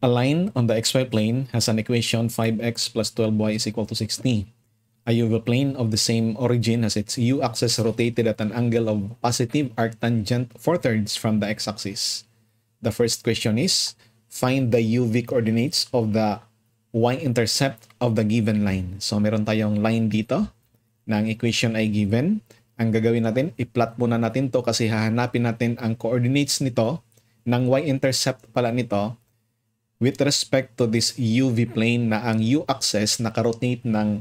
A line on the xy plane has an equation 5x plus 12y is equal to 60. A UV plane of the same origin has its u-axis rotated at an angle of positive arctangent 4/3 from the x-axis. The first question is, find the UV coordinates of the y-intercept of the given line. So meron tayong line dito na ang equation ay given. Ang gagawin natin, i-plot muna natin to kasi hahanapin natin ang coordinates nito ng y-intercept pala nito with respect to this UV plane na ang u-axis nakarotate ng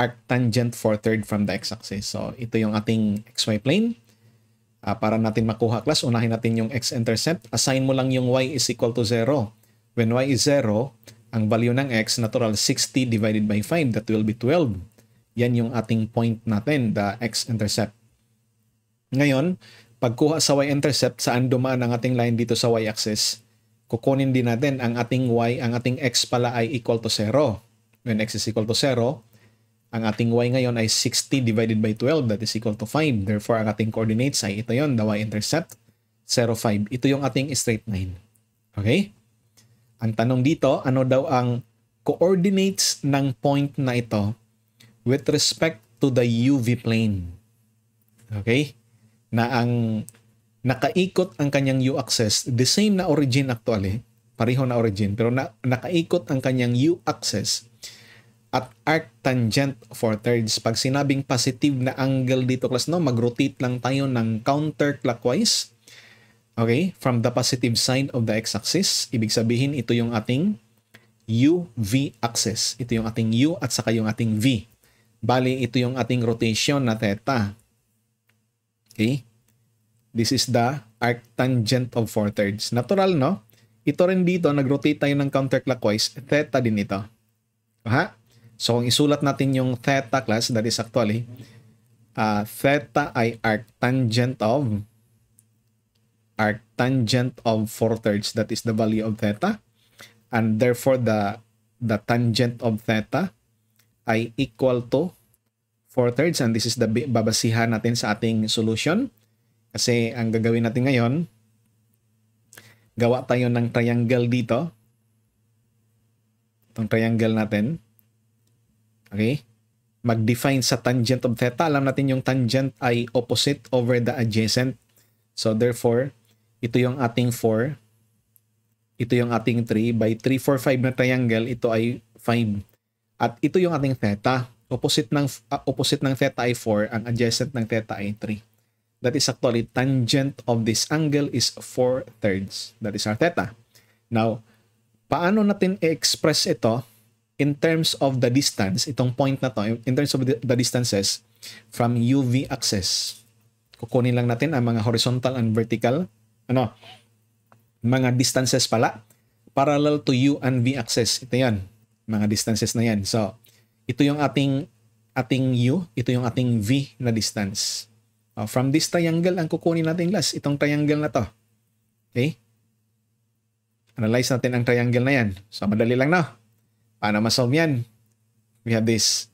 arctangent 4/3 from the x-axis. So ito yung ating xy plane. Para natin makuha class, unahin natin yung x-intercept. Assign mo lang yung y is equal to 0. When y is 0, ang value ng x, natural 60 divided by 5, that will be 12. Yan yung ating point natin, the x-intercept. Ngayon, pagkuha sa y-intercept, saan dumaan ang ating line dito sa y-axis, kukunin din natin ang ating y, ang ating x pala ay equal to 0. When x is equal to 0, ang ating y ngayon ay 60 divided by 12, that is equal to 5. Therefore, ang ating coordinates ay ito yon, the y-intercept, 0, 5. Ito yung ating straight line. Okay? Ang tanong dito, ano daw ang coordinates ng point na ito with respect to the UV plane? Okay? Na ang nakaikot ang kanyang u-axis, the same na origin actually, pareho na origin, pero nakaikot ang kanyang u-axis at arctangent 4/3. Pag sinabing positive na angle dito class, no, mag-rotate lang tayo ng counterclockwise. Okay? From the positive side of the x-axis. Ibig sabihin, ito yung ating UV axis. Ito yung ating U at saka yung ating V. Bali, ito yung ating rotation na theta. Okay? This is the arctangent of 4/3. Natural, no? Ito rin dito, nag-rotate tayo ng counterclockwise. Theta din ito. Ha? So, kung isulat natin yung theta class, that is actually, theta ay arctangent of 4/3. That is the value of theta. And therefore, the tangent of theta ay equal to 4/3. And this is the babasihan natin sa ating solution. Kasi ang gagawin natin ngayon, gawa tayo ng triangle dito. Itong triangle natin. Okay? Mag-define sa tangent of theta. Alam natin yung tangent ay opposite over the adjacent. So therefore, ito yung ating 4. Ito yung ating 3. By 3, 4, 5 na triangle, ito ay 5. At ito yung ating theta. Opposite ng theta ay 4. Ang adjacent ng theta ay 3. That is actually tangent of this angle is 4/3. That is our theta. Now, paano natin i-express ito in terms of the distance, itong point na to, in terms of the distances from UV axis? Kukunin lang natin ang mga horizontal and vertical, mga distances pala, parallel to U and V axis. Ito yan, mga distances na yan. So, ito yung ating U, ito yung ating V na distance. From this triangle, ang kukunin natin class, itong triangle na to. Okay? Analyze natin ang triangle na yan. So, madali lang na. Paano masolve yan? We have this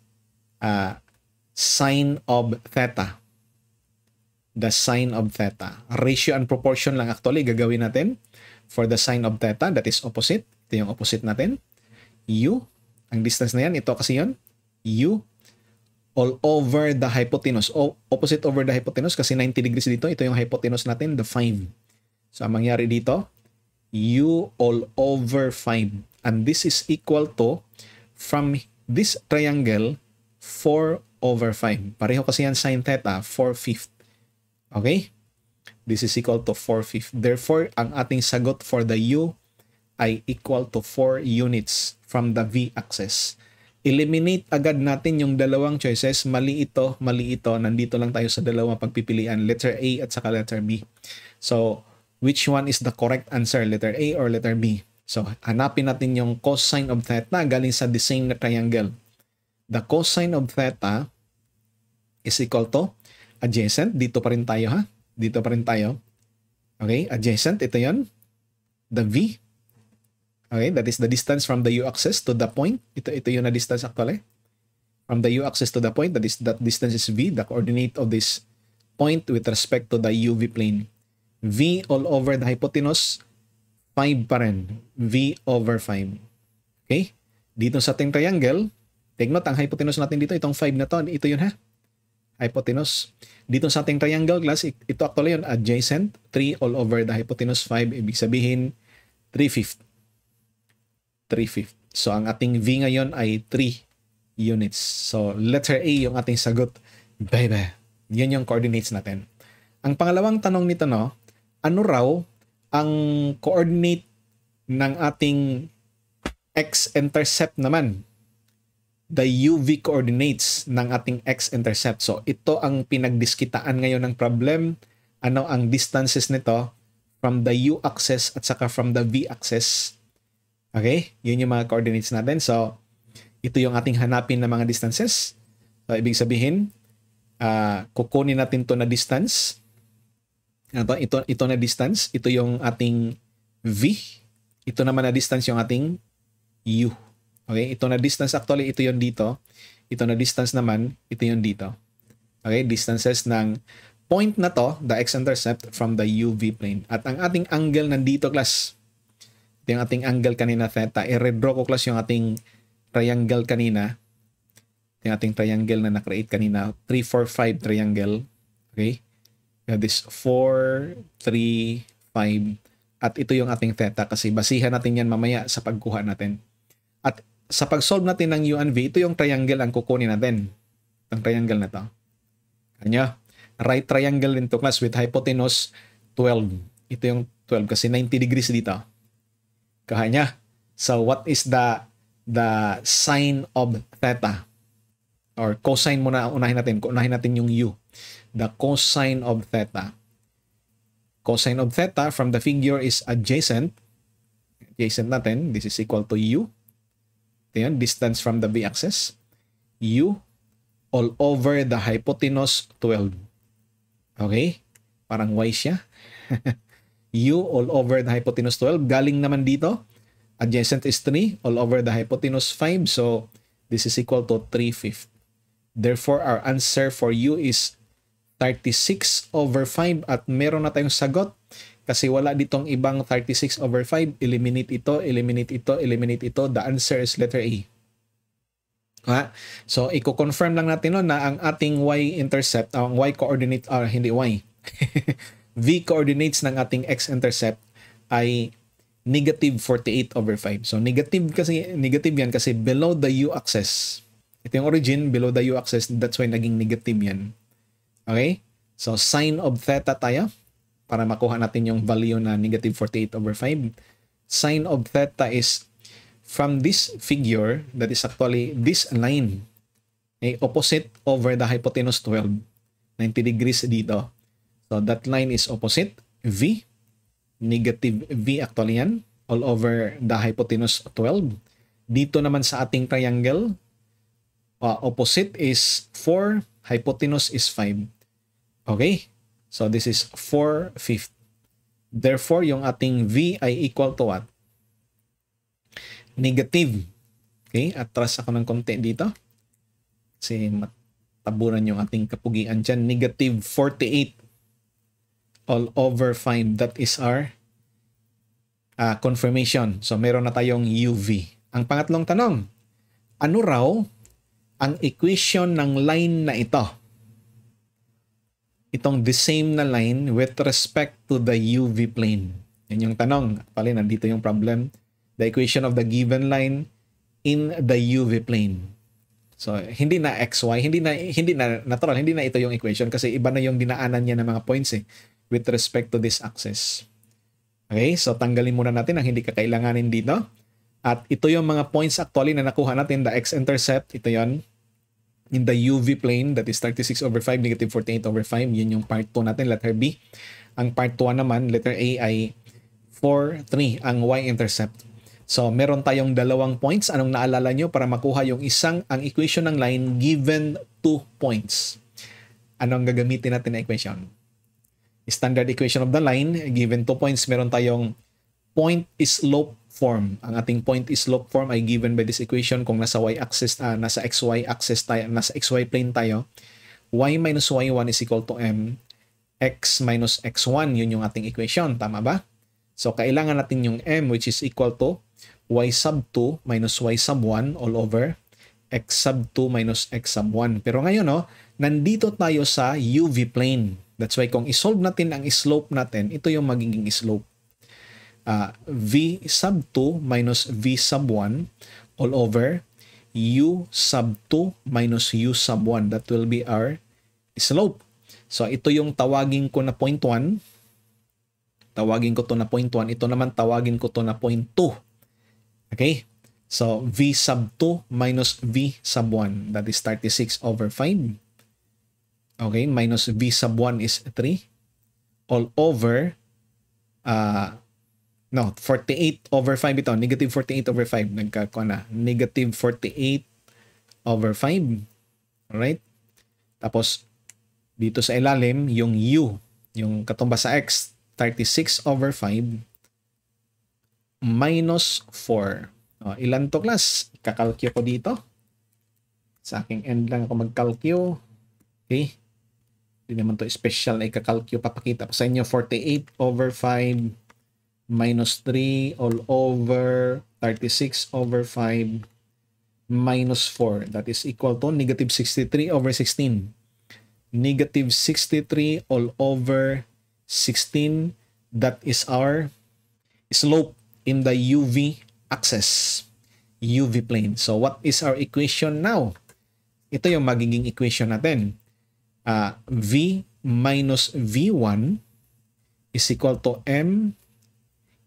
sine of theta. The sine of theta. Ratio and proportion lang actually gagawin natin for the sine of theta. That is opposite. Ito yung opposite natin. U. Ang distance na yan, ito kasi yun. U all over the hypotenuse. Opposite over the hypotenuse kasi 90 degrees dito. Ito yung hypotenuse natin, the 5. So, ang mangyari dito, U all over 5. And this is equal to, from this triangle, 4/5. Pareho kasi yan sin theta, 4/5. Okay? This is equal to 4/5. Therefore, ang ating sagot for the U ay equal to 4 units from the V axis. Eliminate agad natin yung dalawang choices. Mali ito, nandito lang tayo sa dalawang pagpipilian, letter A at saka letter B. So, which one is the correct answer, letter A or letter B? So, hanapin natin yung cosine of theta galing sa the same na triangle. The cosine of theta is equal to adjacent. Dito pa rin tayo, ha? Dito pa rin tayo. Okay, adjacent, ito yon, the V. Okay, that is the distance from the u-axis to the point. Ito yung na distance actually. From the u-axis to the point, that distance is V, the coordinate of this point with respect to the UV plane. V all over the hypotenuse, 5 pa rin. V over 5. Okay? Dito sa ating triangle, take note, ang hypotenuse natin dito, itong 5 na to, ito yun ha. Hypotenuse. Dito sa ating triangle class, ito actually yun, adjacent, 3 all over the hypotenuse 5, ibig sabihin, 3/5. 3/5. So, ang ating V ngayon ay 3 units. So, letter A yung ating sagot. Baby. Yan yung coordinates natin. Ang pangalawang tanong nito, no, ano raw ang coordinate ng ating x-intercept naman? The UV coordinates ng ating x-intercept. So, ito ang pinagdiskitaan ngayon ng problem. Ano ang distances nito from the u-axis at saka from the v-axis. Okay? Yun yung mga coordinates natin. So, ito yung ating hanapin na mga distances. So, ibig sabihin, kukunin natin to na distance. Ito na distance. Ito yung ating v. Ito naman na distance yung ating u. Okay? Ito na distance actually, ito yung dito. Ito na distance naman, ito yung dito. Okay? Distances ng point na to, the x-intercept from the UV plane. At ang ating angle nandito, class. Ito yung ating angle kanina, theta. I-redraw ko, class, yung ating triangle kanina. Ito yung ating triangle na na-create kanina. 3, 4, 5 triangle. Okay? We have this 4, 3, 5. At ito yung ating theta kasi basihan natin yan mamaya sa pagkuha natin. At sa pag-solve natin ng U and V, ito yung triangle ang kukunin natin. Itong triangle na to. Kanya, right triangle din to, class, with hypotenuse 12. Ito yung 12 kasi 90 degrees dito. Kanya. So, what is the sine of theta? Or cosine muna unahin natin. Unahin natin yung U. The cosine of theta. Cosine of theta from the figure is adjacent. Adjacent natin. This is equal to U. Ito yun, distance from the v-axis. U all over the hypotenuse 12. Okay? Parang y siya. U all over the hypotenuse 12. Galing naman dito. Adjacent is 3 all over the hypotenuse 5. So, this is equal to 3/5. Therefore, our answer for U is 36 over 5. At meron na tayong sagot. Kasi wala ditong ibang 36 over 5. Eliminate ito, eliminate ito, eliminate ito. The answer is letter A. So, i-confirm lang natin no, na ang ating y-intercept, ang y-coordinate, hindi y, v-coordinates ng ating x-intercept ay negative 48 over 5. So, negative yan kasi below the u-axis. Ito yung origin, below the u-axis. That's why naging negative yan. Okay? So, sine of theta tayo. Para makuha natin yung value na negative 48 over 5. Sine of theta is from this figure, that is actually this line, opposite over the hypotenuse 12. 90 degrees dito. So that line is opposite, V. Negative V actually yan, all over the hypotenuse 12. Dito naman sa ating triangle, opposite is 4, hypotenuse is 5. Okay? So, this is 4/5. Therefore, yung ating V ay equal to what? Negative. Okay? Atras ako ng konti dito. Kasi matabunan yung ating kapugian dyan. Negative 48 all over 5. That is our confirmation. So, meron na tayong UV. Ang pangatlong tanong, ano raw ang equation ng line na ito? Itong the same na line with respect to the UV plane. Yan yung tanong. Actually, nandito yung problem. The equation of the given line in the UV plane. So, hindi na XY, hindi na natural, hindi na ito yung equation kasi iba na yung dinaanan niya ng mga points with respect to this axis. Okay, so tanggalin muna natin ang hindi kakailanganin dito. At ito yung mga points actually na nakuha natin, the x-intercept, ito yon in the UV plane, that is 36 over 5, negative 48 over 5. Yun yung part 2 natin, letter B. Ang part 1 naman, letter A ay 4, 3, ang y-intercept. So, meron tayong dalawang points. Anong naalala nyo para makuha yung ang equation ng line given 2 points? Anong gagamitin natin na equation? Standard equation of the line, given 2 points, meron tayong point-slope form. Ang ating point-slope form ay given by this equation kung nasa y-axis, nasa xy axis tayo, nasa xy plane tayo. Y minus y1 is equal to m. X minus x1, yun yung ating equation. Tama ba? So, kailangan natin yung m which is equal to y sub 2 minus y sub 1 all over x sub 2 minus x sub 1. Pero ngayon, no, nandito tayo sa UV plane. That's why kung isolve natin ang slope natin, ito yung magiging slope. V sub 2 minus V sub 1 all over U sub 2 minus U sub 1. That will be our slope. So, ito yung tawagin ko na point 1. Tawagin ko to na point 1. Ito naman tawagin ko to na point 2. Okay? So, V sub 2 minus V sub 1. That is 36 over 5. Okay? Minus V sub 1 is 3. All over, 48 over 5 ito. Negative 48 over 5. Nagkakaroon na. Negative 48 over 5. Alright? Tapos, dito sa ilalim, yung U, yung katumbas sa X, 36 over 5 minus 4. Ilan to, class? Kakalkyo ko dito. Sa aking end lang ako magkalkyo. Okay? Hindi naman to special na ikakalkyo. Papakita ko sa inyo. 48 over 5 minus 3 all over 36 over 5 minus 4. That is equal to negative 63 over 16. Negative 63 all over 16. That is our slope in the UV axis, UV plane. So, what is our equation now? Ito yung magiging equation natin. V minus V1 is equal to M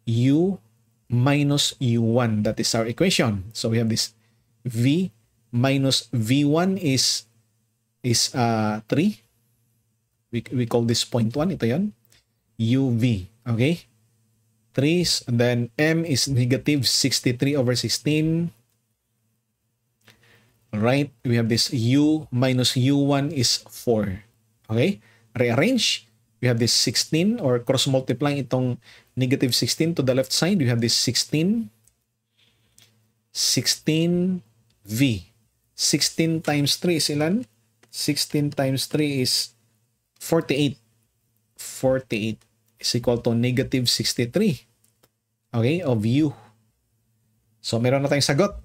U minus U1. That is our equation. So, we have this V minus V1 is 3. We call this point 1. Ito yun. UV. Okay? 3, and then M is negative 63 over 16. Alright, we have this U minus U1 is 4. Okay? Rearrange. We have this 16 or cross multiplying itong negative 16 to the left side. We have this 16. 16V. 16 times 3 is ilan? 16 times 3 is 48. 48 is equal to negative 63. Okay, of U. So, meron na tayong sagot.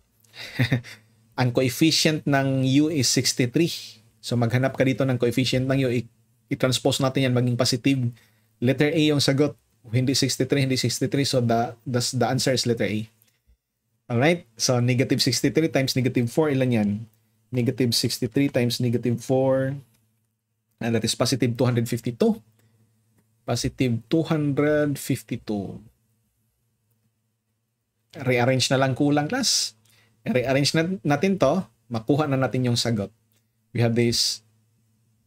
Ang coefficient ng U is 63. So, maghanap ka dito ng coefficient ng U. I-transpose natin yan maging positive. Letter A yung sagot. Hindi 63, hindi 63. So, the answer is letter A. Alright? So, negative 63 times negative 4, ilan yan? Negative 63 times negative 4. And that is positive 252. Positive 252. Rearrange na lang kulang, class. Rearrange natin to. Makuha na natin yung sagot. We have this.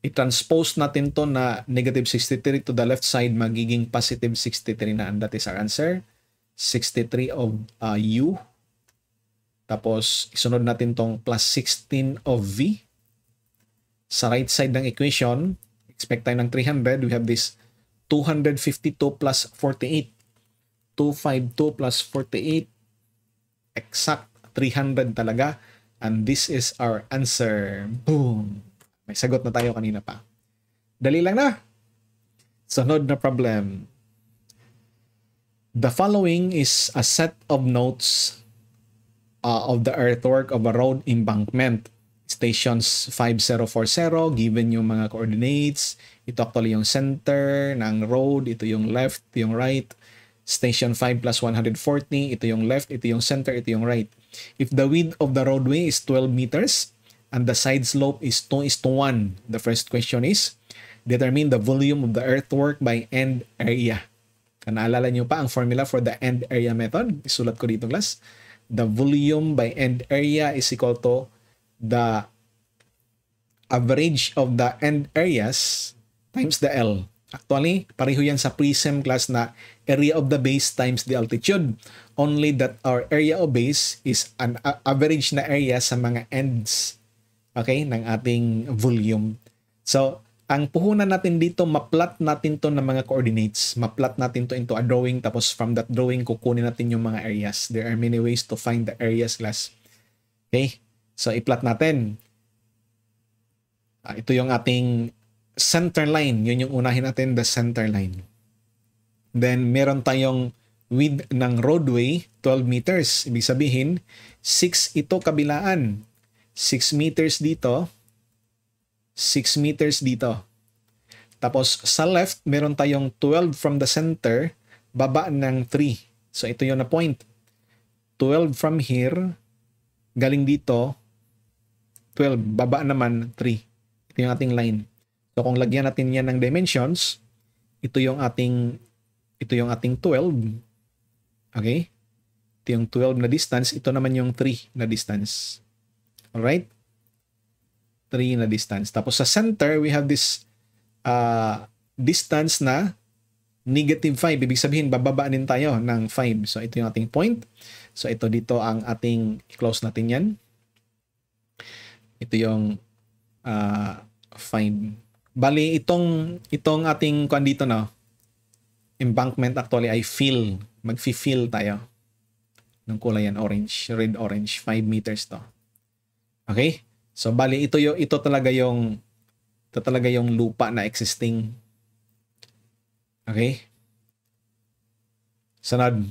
I-transpose natin to na negative 63 to the left side, magiging positive 63 na. And that is our answer. 63 of U. Tapos, isunod natin tong plus 16 of V. Sa right side ng equation, expect tayo ng 300. We have this 252 plus 48. 252 plus 48. Exact 300 talaga. And this is our answer. Boom! May sagot na tayo kanina pa. Dali lang na. Sunod na problem. The following is a set of notes of the earthwork of a road embankment. Stations 5040, given yung mga coordinates. Ito actually yung center ng road. Ito yung left, ito yung right. Station 5 plus 140. Ito yung left, ito yung center, ito yung right. If the width of the roadway is 12 meters and the side slope is 2:1, the first question is, determine the volume of the earthwork by end area. Naalala nyo pa ang formula for the end area method? Isulat ko dito, class. The volume by end area is equal to the average of the end areas times the L. Actually, pareho yan sa prism, class, na area of the base times the altitude. Only that our area of base is an average na area sa mga ends, okay, ng ating volume. So, ang puhunan natin dito, maplat natin to ng mga coordinates. Maplat natin to into a drawing, tapos from that drawing, kukunin natin yung mga areas. There are many ways to find the areas, class. Okay? So, i-plot natin. Ito yung ating center line. Yun yung unahin natin, the center line. Then, meron tayong Width ng roadway, 12 meters. Ibig sabihin, 6 ito kabilaan. 6 meters dito, 6 meters dito. Tapos sa left, meron tayong 12 from the center, baba ng 3. So ito yung na point. 12 from here, galing dito, 12, baba naman 3. Ito yung ating line. So kung lagyan natin yan ng dimensions, ito yung ating 12. Okay? Ito yung 12 na distance, ito naman yung 3 na distance. Alright? 3 na distance. Tapos sa center, we have this distance na negative 5. Ibig sabihin, bababaanin tayo ng 5. So, ito yung ating point. So, ito dito ang ating close natin yan. Ito yung 5. Bali, itong ating kuan dito, no? Embankment actually ay fill. Mag-fill tayo. Ng kulay yan, orange. Red-orange. 5 meters to. Okay? So, bali, ito talaga yung lupa na existing. Okay? Sunod.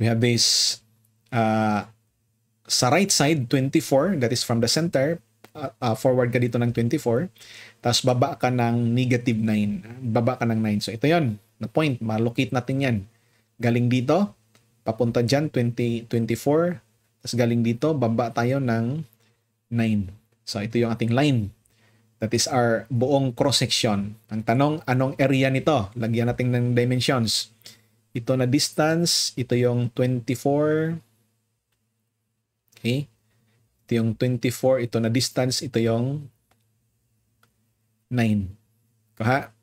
We have this sa right side, 24. That is from the center. Forward ka dito ng 24. Tapos baba ka ng negative 9. Baba ka ng 9. So ito yon na point. Malocate natin yan. Galing dito, papunta dyan, 24. Tapos galing dito, baba tayo ng 9. So ito yung ating line. That is our buong cross-section. Ang tanong, anong area nito? Lagyan natin ng dimensions. Ito na distance, ito yung 24. Okay? Ito yung 24, ito na distance, ito yung 9. Kaha?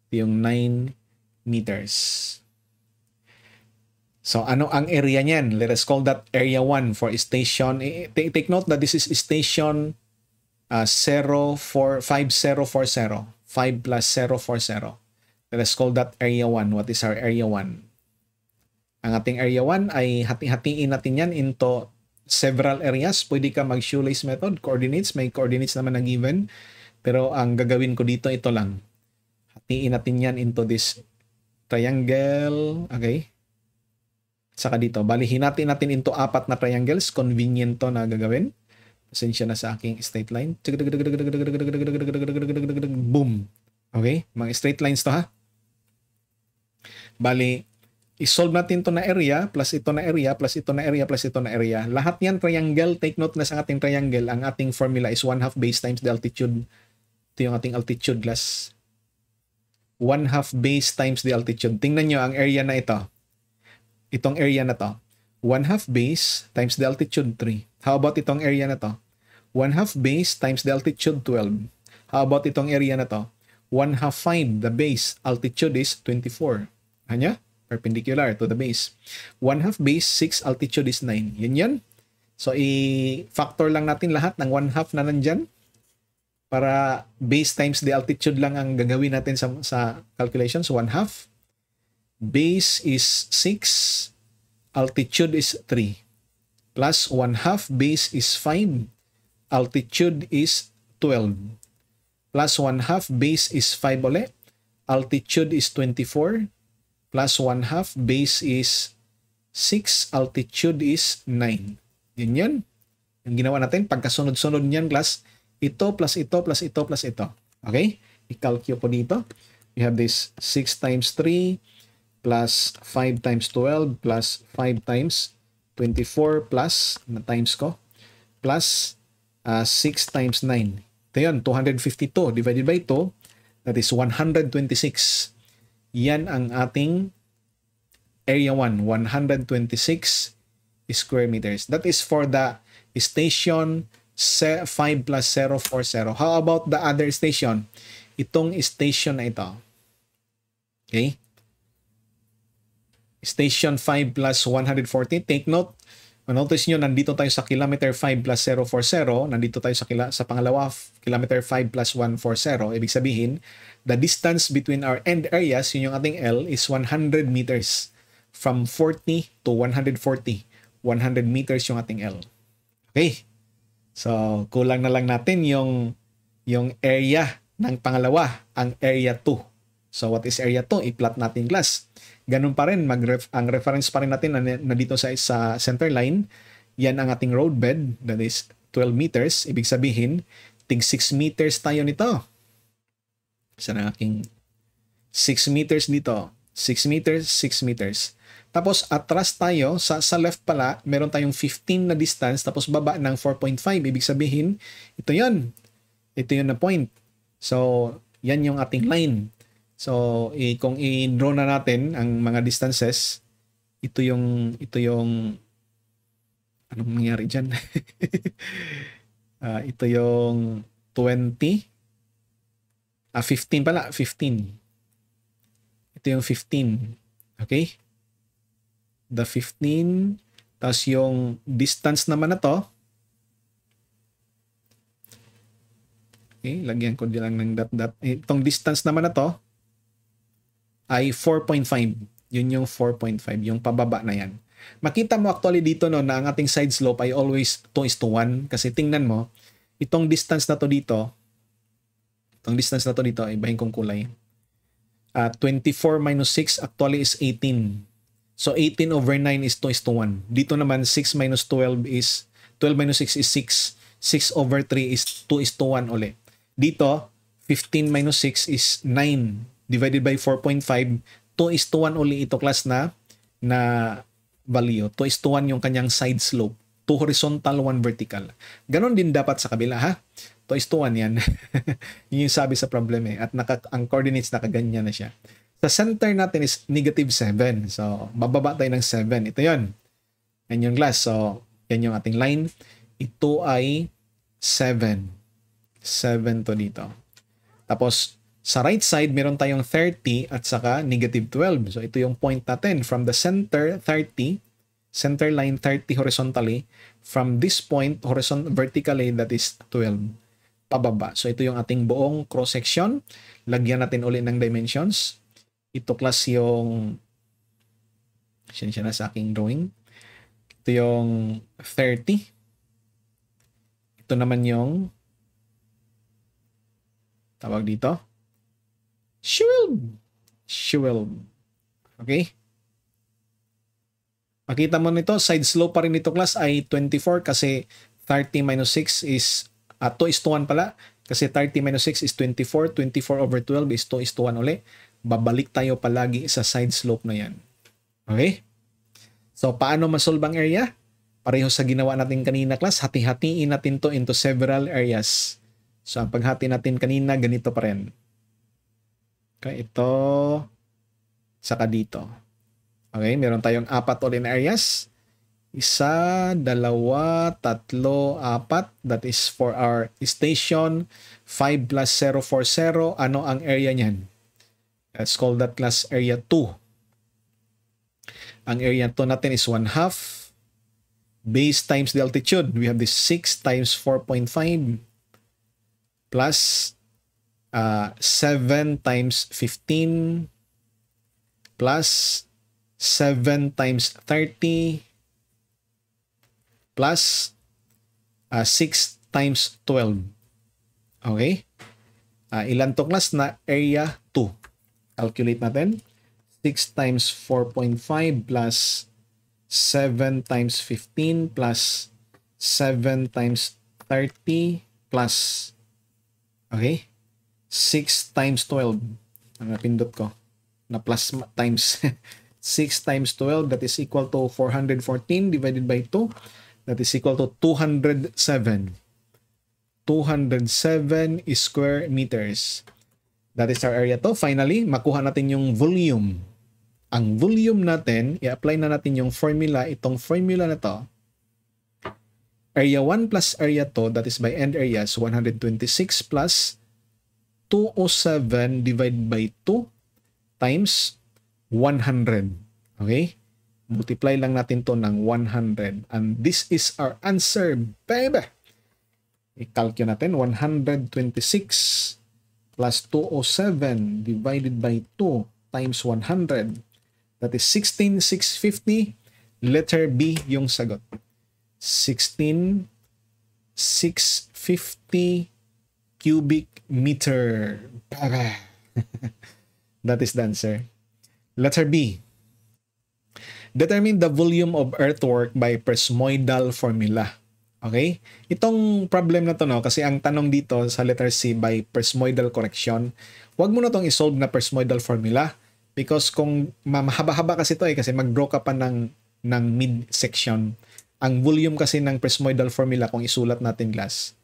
Ito yung 9 meters. So, ano ang area niyan? Let us call that area 1 for station. Take note that this is station 5040. 5 plus 040. Let us call that area 1. What is our area 1? Ang ating area 1 ay hati-hatiin natin yan into several areas. Pwede ka mag-shoelace method, coordinates. May coordinates naman na given. Pero ang gagawin ko dito, ito lang. Hatiin natin yan into this triangle. Okay? Saka dito. Balihin natin into 4 na triangles. Convenient to na gagawin. Pasensya na sa aking straight line. Boom. Okay? Mga straight lines to ha. Bali, isolve natin to na area, plus ito na area, plus ito na area, plus ito na area. Lahat yan triangle. Take note na sa ating triangle, ang ating formula is 1/2 base times the altitude. Ito yung ating altitude glass. 1/2 base times the altitude. Tingnan nyo ang area na ito. Itong area na to. 1/2 base times the altitude 3. How about itong area na to? 1/2 base times the altitude 12. How about itong area na to? 1/2 5. The base altitude is 24. Hanya? Perpendicular to the base. 1/2 base, 6, altitude is 9. Yun yan. So, i-factor lang natin lahat ng 1/2 na nandyan para base times the altitude lang ang gagawin natin sa calculations. 1/2. Base is 6. Altitude is 3. Plus 1/2 base is 5. Altitude is 12. Plus 1/2 base is 5 ulit. Altitude is 24. Plus 1/2 base is 6. Altitude is 9. Yun yan. Yung ginawa natin, pagkasunod-sunod niyan, class, ito plus ito plus ito plus ito. Okay? I-calculate ko dito. We have this 6 times 3 plus 5 times 12 plus 5 times 24 plus, na times ko, plus 6 times 9. Ito yun, 252 divided by 2, that is 126. Yan ang ating area 1, 126 square meters. That is for the station 5 plus 040. How about the other station? Itong station na ito. Okay? Station 5 plus 140. Take note. Notice nyo, nandito tayo sa kilometer 5 plus 040. Nandito tayo sa pangalawa, kilometer 5 plus 140. Ibig sabihin, the distance between our end areas, yun yung ating L, is 100 meters. From 40 to 140. 100 meters yung ating L. Okay. So, kulang na lang natin yung area ng pangalawa, ang area 2. So, what is area 2? I-plot natin, class. Ganun pa rin, ang reference pa rin natin na dito sa center line, yan ang ating roadbed, that is 12 meters. Ibig sabihin, tig 6 meters tayo nito. Saan ang aking 6 meters dito? 6 meters, 6 meters. Tapos atras tayo, sa left pala, meron tayong 15 na distance, tapos baba ng 4.5. Ibig sabihin, ito yun. Ito yun na point. So, yan yung ating line. So, kung i-draw na natin ang mga distances, ito yung anong nangyari dyan? Ito yung 20. 15 pala, 15. Ito yung 15. Okay? The 15, tapos yung distance naman na to, okay, lagyan ko lang ng dot. Itong distance naman na to, ay 4.5. Yun yung 4.5, yung pababa na yan. Makita mo actually dito no, na ang ating side slope ay always 2:1 kasi tingnan mo, itong distance na to dito, ibahin kong kulay. 24 minus 6 actually is 18. So 18 over 9 is 2:1. Dito naman 6 minus 12 is 12 minus 6 is 6. 6 over 3 is 2:1 ulit. Dito 15 minus 6 is 9 divided by 4.5. 2:1 uli ito class na value. 2:1 yung kanyang side slope. 2 horizontal, 1 vertical. Ganon din dapat sa kabila ha. 2:1 yan. Yun yung sabi sa problem eh. At ang coordinates nakaganyan na siya. Sa center natin is negative 7. So, bababa tayo ng 7. Ito yun. Yan yung glass. So, yan yung ating line. Ito ay 7. 7 to dito. Tapos, sa right side, meron tayong 30 at saka negative 12. So, ito yung point natin. From the center, 30. Center line, 30 horizontally. From this point, vertically, that is 12. Pababa. So, ito yung ating buong cross-section. Lagyan natin ulit ng dimensions. Ito class yung siya na sa aking drawing. Ito yung 30. Ito naman yung tawag dito. Shield. Okay? Makita mo nito, side slope pa rin nito class ay 24 kasi 30 minus 6 is 2:1 pala. Kasi 30 minus 6 is 24. 24 over 12 is 2:1 ulit. Babalik tayo palagi sa side slope na yan. Okay? So, paano masolve ang area? Pareho sa ginawa natin kanina class, hati-hatiin natin to into several areas. So, ang paghati natin kanina, ganito pa rin. Okay, ito, saka dito. Okay, meron tayong 4 ulit na areas. 1, 2, 3, 4. That is for our station. 5 plus 040. Ano ang area niyan? Let's call that class area 2. Ang area 2 natin is 1/2. Base times the altitude. We have this 6 times 4.5 plus 7 times 15 plus 7 times 30 plus 6 times 12. Okay? Ilan to class na area 2? Calculate natin. 6 times 4.5 plus 7 times 15 plus 7 times 30 plus okay? 6 times 12. Ang napindot ko. Na plus times 6 times 12, that is equal to 414 divided by 2. That is equal to 207. 207 square meters. That is our area to. Finally, makuha natin yung volume. Ang volume natin, i-apply na natin yung formula. Itong formula na to. Area 1 plus area 2, that is by end areas, 126 plus 207 divided by 2 times 100. Okay? Multiply lang natin to ng 100. And this is our answer, baby! I-calculate natin, 126 plus 207 divided by 2 times 100. That is 16,650. Letter B yung sagot. 16,650 cubic meter. That is the answer. Letter B. Determine the volume of earthwork by Presmoidal formula. Okay? Itong problem na to, no, kasi ang tanong dito sa letter C by Presmoidal correction, wag mo na tong isolve na Presmoidal formula because kung mahaba-haba kasi to kasi mag-draw ka pa ng mid-section. Ang volume kasi ng Presmoidal formula kung isulat natin class,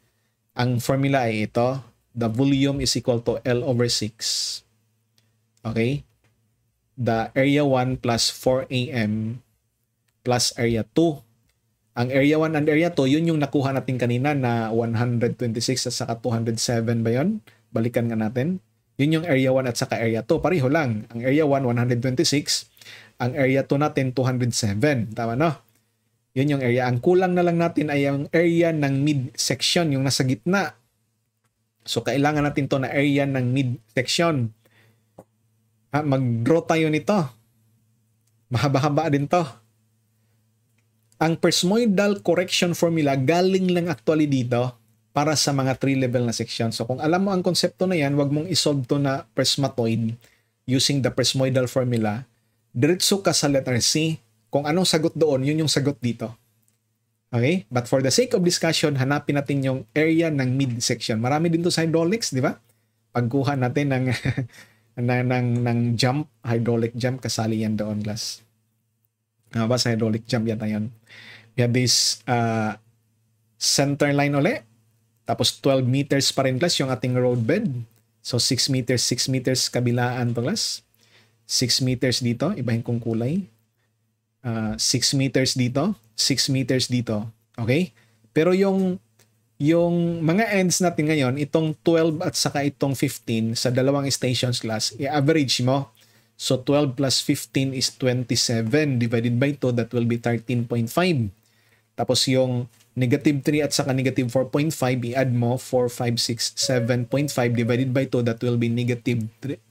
ang formula ay ito, the volume is equal to L over 6. Okay? The area 1 plus 4am plus area 2. Ang area 1 and area 2, yun yung nakuha natin kanina na 126 at saka 207 ba yun? Balikan nga natin. Yun yung area 1 at saka area 2. Pareho lang. Ang area 1, 126. Ang area 2 natin, 207. Tama no? Yun yung area. Ang kulang na lang natin ay ang area ng mid-section, yung nasa gitna. So, kailangan natin to na area ng mid-section. Mag-draw tayo nito. Mahaba-haba din to. Ang Presmoidal correction formula galing lang actually dito para sa mga 3-level na section. So kung alam mo ang konsepto na yan, wag mong isolve to na Presmatoid using the Presmoidal formula. Diretso ka sa letter C. Kung anong sagot doon, yun yung sagot dito. Okay? But for the sake of discussion, hanapin natin yung area ng mid-section. Marami din to sa hydraulics, di ba? Pagkuha natin ng ng jump, hydraulic jump, kasali yan doon, class. Ba sa hydraulic jump yata yan. We have this center line uli. Tapos 12 meters pa rin, class, yung ating road bed. So 6 meters kabilaan to, class. 6 meters dito, ibahin kong kulay. 6 meters dito, 6 meters dito. Okay? Pero yung mga ends natin ngayon, itong 12 at saka itong 15 sa dalawang stations, class, i-average mo. So 12 plus 15 is 27 divided by 2, that will be 13.5. Tapos yung negative 3 at saka negative 4.5, i-add mo 4, 5, 6, 7.5 divided by 2, that will be negative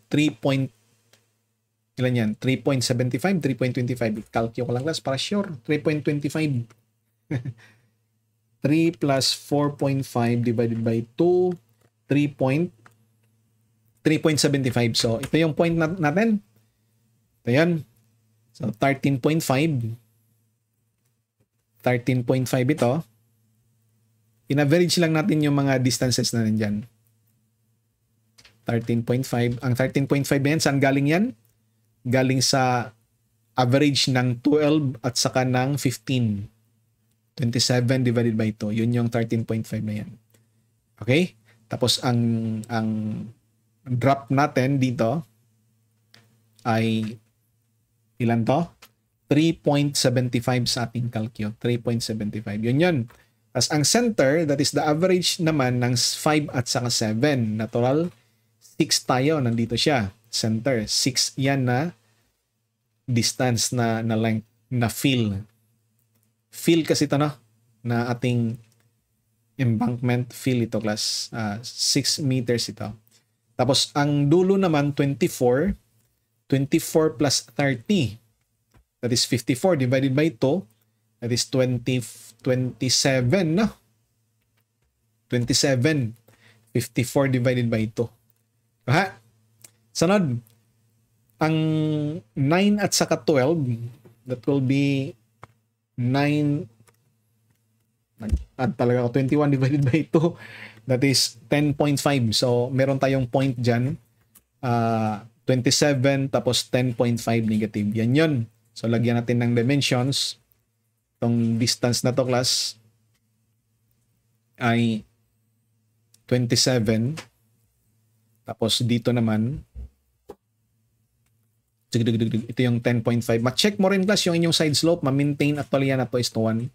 3. Ilan yan? 3.75, 3.25. Calculate ko lang, class, para sure. 3.25. 3 plus 4.5 divided by 2, 3.75. So, ito yung point natin. Ito yan. So, 13.5. 13.5 ito. In-average lang natin yung mga distances na nandyan. 13.5. Ang 13.5 yan, saan galing yan? Galing sa average ng 12 at saka ng 15. 27 divided by 2. Yun yung 13.5 na yan. Okay? Tapos ang drop natin dito ay ilan to? 3.75 sa ating calcio. 3.75. Yun yun. Tapos ang center, that is the average naman ng 5 at saka 7. Natural, 6 tayo. Nandito siya. Center. 6 yan na distance na length na fill. Fill kasi ito, no? Na ating embankment fill ito, class. 6 meters ito. Tapos, ang dulo naman, 24. 24 plus 30. That is 54 divided by 2. That is 27, no? 27. 54 divided by 2. Ha? Sunod. Ang 9 at saka 12, that will be 9 at talaga 21 divided by 2, that is 10.5. So meron tayong point dyan, 27 tapos 10.5 negative. Yan yun. So lagyan natin ng dimensions. Itong distance na to, class, ay 27. Tapos dito naman, ito yung 10.5. Ma-check mo rin, class, yung inyong side slope. Ma-maintain actually yan na to is to 1.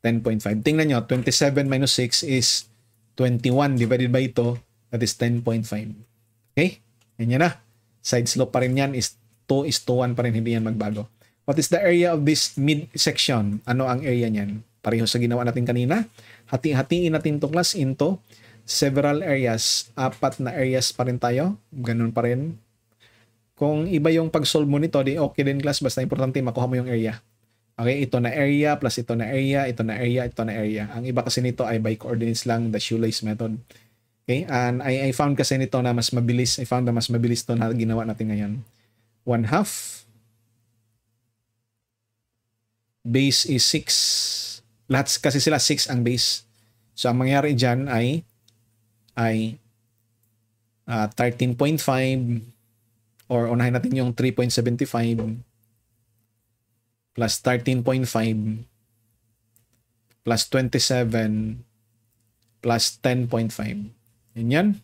10.5. Tingnan nyo, 27 minus 6 is 21 divided by 2. That is 10.5. Okay? Yan na. Side slope pa rin yan is 2 is to 1 pa rin. Hindi yan magbago. What is the area of this mid-section? Ano ang area niyan? Pareho sa ginawa natin kanina. Hati-hatiin natin to, class, into several areas. 4 na areas pa rin tayo. Ganun pa rin. Kung iba yung pag-solve mo nito, di okay din, class. Basta importante makuha mo yung area. Okay, ito na area, plus ito na area, ito na area, ito na area. Ang iba kasi nito ay by coordinates lang, the shoelace method. Okay, and I found kasi nito na mas mabilis. I found na mas mabilis to na ginawa natin ngayon. 1/2 base is 6. Lahat kasi sila 6 ang base. So ang mangyari dyan ay 13.5 or unahin natin yung 3.75 plus 13.5 plus 27 plus 10.5. Yun yan.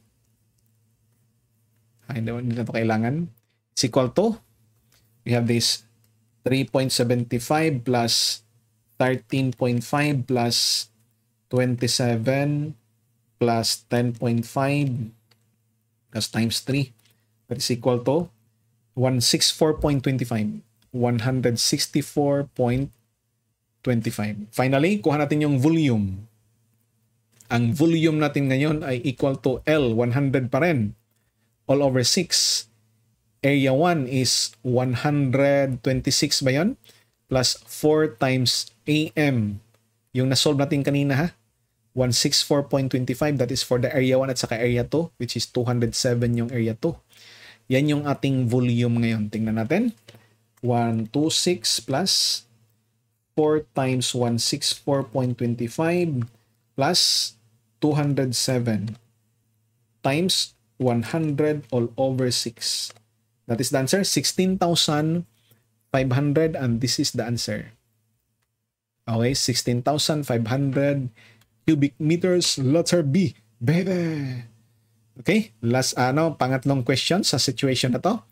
Hindi na ito kailangan. It's equal to, we have this 3.75 plus 13.5 plus 27 plus 10.5 plus times 3. That is equal to 164.25. 164.25. Finally, kuha natin yung volume. Ang volume natin ngayon ay equal to L, 100 pa rin. All over 6. Area 1 is 126 ba yun? Plus 4 times AM. Yung nasolve natin kanina ha. 164.25, that is for the area 1 at saka area 2, which is 207 yung area 2. Yan yung ating volume ngayon. Tingnan natin. 126 plus 4 times 164.25 plus 207 times 100 all over 6. That is the answer, 16,500, and this is the answer. Okay, 16,500 cubic meters, letter B, baby. Okay, last pangatlong question sa situation na to.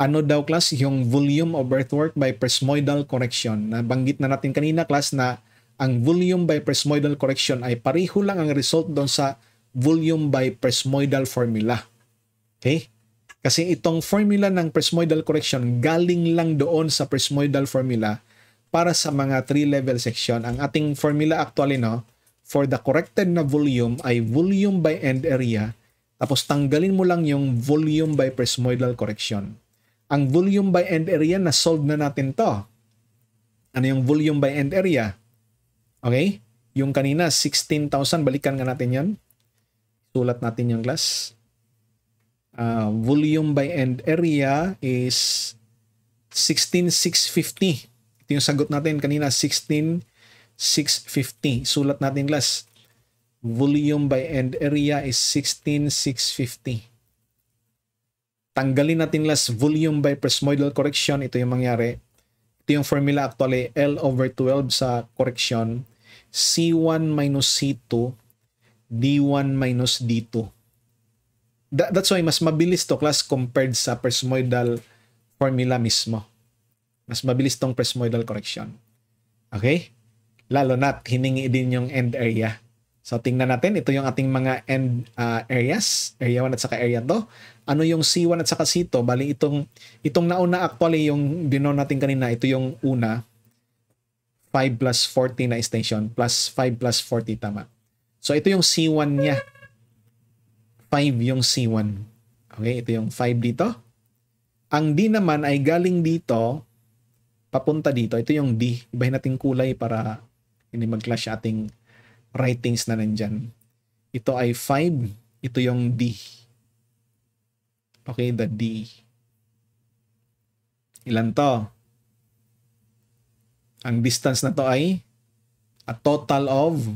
Ano daw class yung volume of earthwork by presmoidal correction? Nabanggit na natin kanina class na ang volume by presmoidal correction ay pareho lang ang result doon sa volume by presmoidal formula. Okay? Kasi itong formula ng presmoidal correction galing lang doon sa presmoidal formula para sa mga 3-level section. Ang ating formula actually for the corrected na volume ay volume by end area, tapos tanggalin mo lang yung volume by presmoidal correction. Ang volume by end area, na-solve na natin to. Ano yung volume by end area? Okay? Yung kanina, 16,000. Balikan nga natin yan. Sulat natin yung class. Volume by end area is 16,650. Ito yung sagot natin kanina, 16,650. Sulat natin class. Volume by end area is 16,650. Tanggalin natin last volume by presmoidal correction. Ito yung mangyari. Ito yung formula actually, L over 12 sa correction. C1 minus C2, D1 minus D2. That's why mas mabilis to class compared sa presmoidal formula mismo. Mas mabilis tong presmoidal correction. Okay? Lalo na't hiningi din yung end area. So, tingnan natin. Ito yung ating mga end areas. Area 1 at saka area 2. Ano yung C1 at saka C2? Bali, itong nauna actually, yung dino natin kanina, ito yung una. 5 plus 40 na extension. Plus 5 plus 40, tama. So, ito yung C1 niya. 5 yung C1. Okay, ito yung 5 dito. Ang D naman ay galing dito, papunta dito. Ito yung D. Ibahin natin kulay para hindi mag-clash ating writings na nandyan. Ito ay 5. Ito yung D. Okay, the D. Ilan to? Ang distance na to ay a total of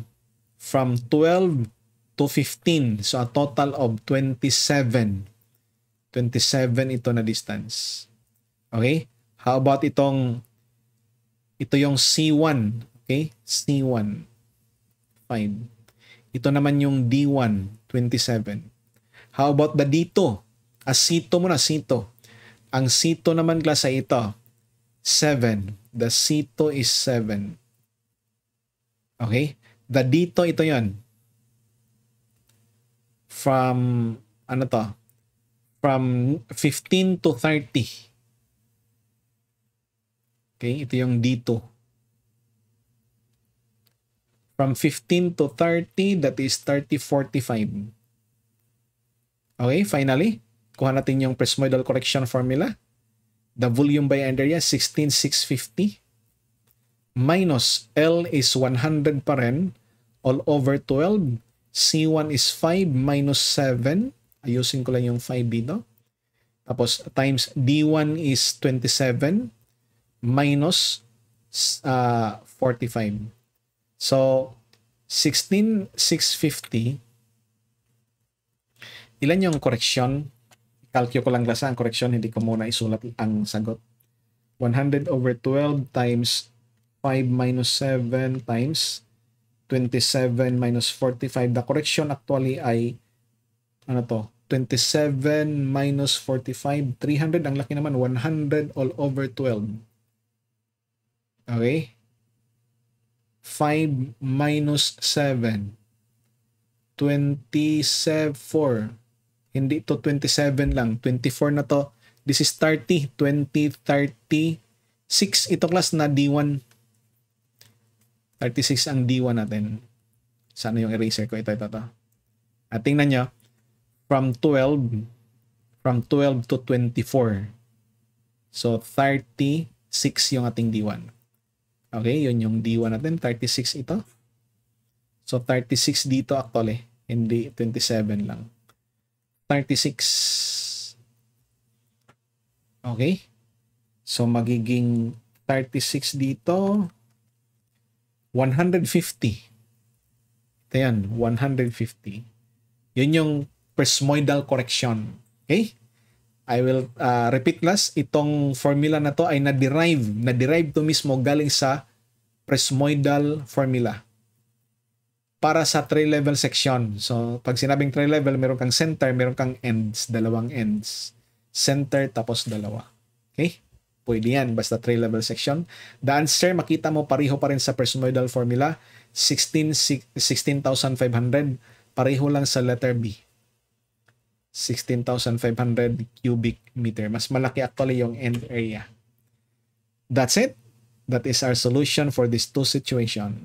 from 12 to 15. So, a total of 27. 27 ito na distance. Okay? How about ito yung C1. Okay? C1. 5. Ito naman yung D1, 27. How about the D2? C2 muna, C2. Ang C2 naman class ay ito, 7. The C2 is 7. Okay? The D2, ito yon. From, From 15 to 30. Okay? Ito yung D2. From 15 to 30, that is 30, 45. Okay, finally, kuha natin yung presmoidal correction formula. The volume by end area, 16,650. Minus L is 100 pa rin. All over 12. C1 is 5 minus 7. Ayusin ko lang yung 5 dito. Tapos times D1 is 27. Minus 45. So, 16,650. Ilan yung correction? Calculate ko lang lasa ang correction, hindi ko muna isulat ang sagot. 100 over 12 times 5 minus 7 times 27 minus 45. The correction actually ay, ano to? 27 minus 45, 300. Ang laki naman, 100 all over 12. Okay? 5 minus 7. 24. Hindi to 27 lang. 24 na to. This is 30. 20, 36. Ito class na D1. 36 ang D1 natin. Sana yung eraser ko? Ito. At tingnan nyo. From 12 to 24. So, 36 yung ating D1. Okay, yun yung D1 natin. 36 ito. So, 36 dito actually. Hindi 27 lang. 36. Okay. So, magiging 36 dito. 150. Ito yan, 150. Yun yung presmoidal correction. Okay? I will repeat class. Itong formula na to ay na-derive to mismo galing sa presmoidal formula para sa tri-level section. So, pag sinabing tri-level, meron kang center, meron kang ends, dalawang ends. Center tapos dalawa. Okay? Pwede yan, basta tri-level section. The answer, makita mo pareho pa rin sa presmoidal formula, 16,500. Pareho lang sa letter B. 16,500 cubic meter. Mas malaki actually yung end area. That's it. That is our solution for these two situations.